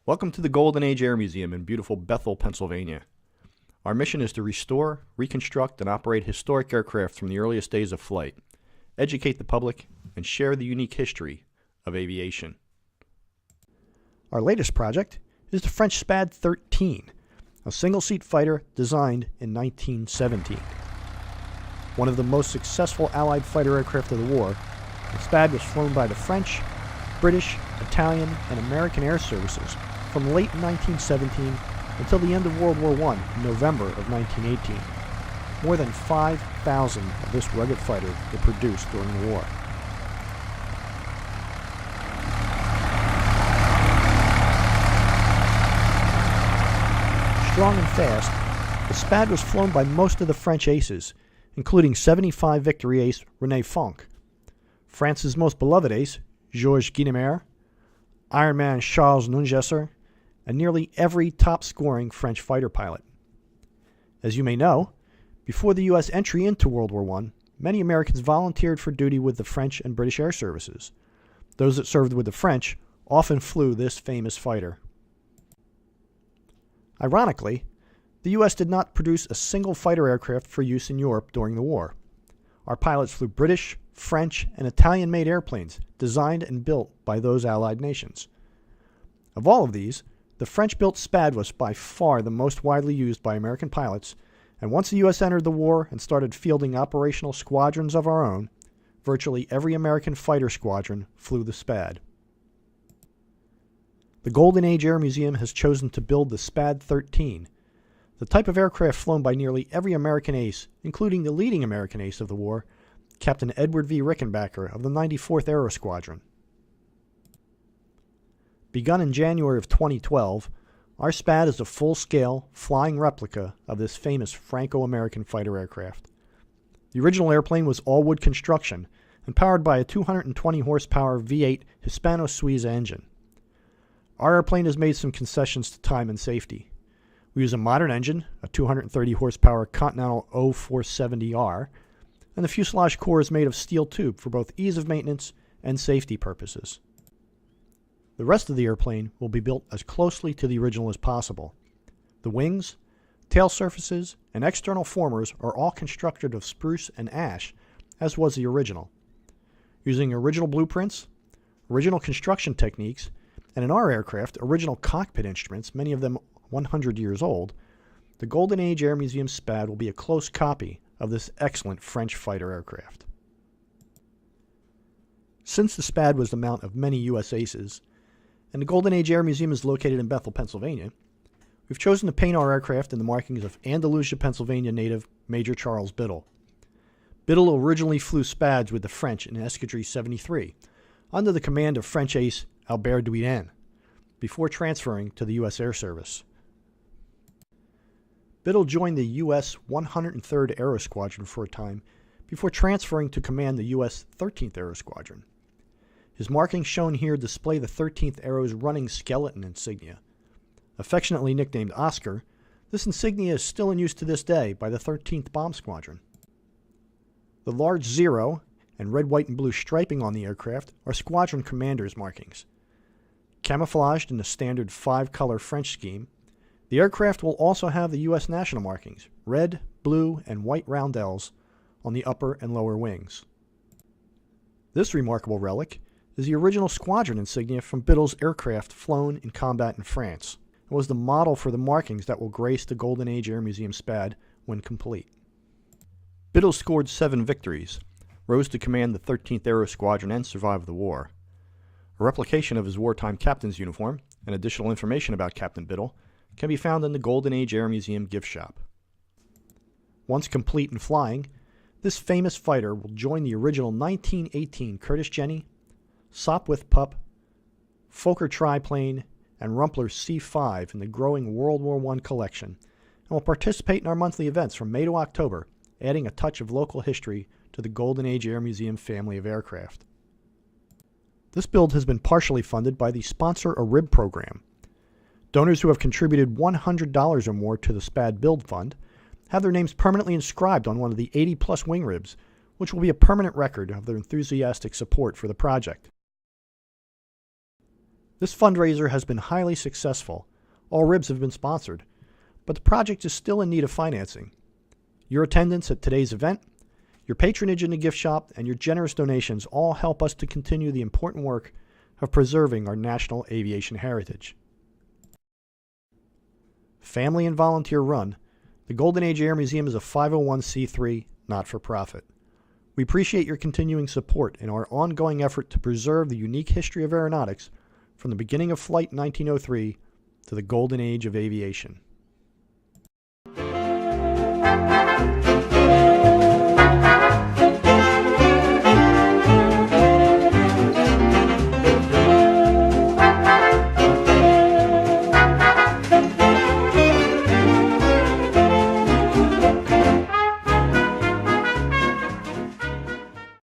Welcome to the Golden Age Air Museum in beautiful Bethel, Pennsylvania. Our mission is to restore, reconstruct, and operate historic aircraft from the earliest days of flight, educate the public, and share the unique history of aviation. Our latest project is the French SPAD XIII, a single-seat fighter designed in 1917. One of the most successful Allied fighter aircraft of the war, the SPAD was flown by the French, British, Italian, and American air services from late 1917 until the end of World War I in November of 1918. More than 5,000 of this rugged fighter were produced during the war. Strong and fast, the SPAD was flown by most of the French aces, including 75 victory ace René Fonck, France's most beloved ace Georges Guynemer, Ironman Charles Nungesser, and nearly every top-scoring French fighter pilot. As you may know, before the U.S. entry into World War I, many Americans volunteered for duty with the French and British air services. Those that served with the French often flew this famous fighter. Ironically, the U.S. did not produce a single fighter aircraft for use in Europe during the war. Our pilots flew British, French, and Italian-made airplanes designed and built by those Allied nations. Of all of these, the French-built SPAD was by far the most widely used by American pilots, and once the U.S. entered the war and started fielding operational squadrons of our own, virtually every American fighter squadron flew the SPAD. The Golden Age Air Museum has chosen to build the SPAD XIII, the type of aircraft flown by nearly every American ace, including the leading American ace of the war, Captain Edward V. Rickenbacker of the 94th Aero Squadron. Begun in January of 2012, our SPAD is a full-scale, flying replica of this famous Franco-American fighter aircraft. The original airplane was all-wood construction and powered by a 220-horsepower V8 Hispano-Suiza engine. Our airplane has made some concessions to time and safety. We use a modern engine, a 230-horsepower Continental 0470R, and the fuselage core is made of steel tube for both ease of maintenance and safety purposes. The rest of the airplane will be built as closely to the original as possible. The wings, tail surfaces, and external formers are all constructed of spruce and ash, as was the original. Using original blueprints, original construction techniques, and in our aircraft, original cockpit instruments, many of them 100 years old, the Golden Age Air Museum SPAD will be a close copy of this excellent French fighter aircraft. Since the SPAD was the mount of many U.S. aces, and the Golden Age Air Museum is located in Bethel, Pennsylvania, we've chosen to paint our aircraft in the markings of Andalusia, Pennsylvania native Major Charles Biddle. Biddle originally flew SPADs with the French in Escadrille 73, under the command of French ace Albert Duhignan, before transferring to the U.S. Air Service. Biddle joined the U.S. 103rd Aero Squadron for a time before transferring to command the U.S. 13th Aero Squadron. His markings shown here display the 13th Aero's running skeleton insignia. Affectionately nicknamed Oscar, this insignia is still in use to this day by the 13th Bomb Squadron. The large zero and red, white, and blue striping on the aircraft are squadron commanders' markings. Camouflaged in the standard 5-color French scheme, the aircraft will also have the U.S. national markings, red, blue, and white roundels, on the upper and lower wings. This remarkable relic is the original squadron insignia from Biddle's aircraft flown in combat in France, and was the model for the markings that will grace the Golden Age Air Museum SPAD when complete. Biddle scored 7 victories, rose to command the 13th Aero Squadron, and survived the war. A replication of his wartime captain's uniform and additional information about Captain Biddle can be found in the Golden Age Air Museum gift shop. Once complete and flying, this famous fighter will join the original 1918 Curtiss Jenny, Sopwith Pup, Fokker triplane, and Rumpler C-5 in the growing World War I collection, and will participate in our monthly events from May to October, adding a touch of local history to the Golden Age Air Museum family of aircraft. This build has been partially funded by the Sponsor a Rib program. Donors who have contributed $100 or more to the SPAD Build Fund have their names permanently inscribed on one of the 80-plus wing ribs, which will be a permanent record of their enthusiastic support for the project. This fundraiser has been highly successful. All ribs have been sponsored, but the project is still in need of financing. Your attendance at today's event, your patronage in the gift shop, and your generous donations all help us to continue the important work of preserving our national aviation heritage. Family and volunteer run, the Golden Age Air Museum is a 501c3 not-for-profit. We appreciate your continuing support in our ongoing effort to preserve the unique history of aeronautics from the beginning of flight in 1903 to the Golden Age of aviation.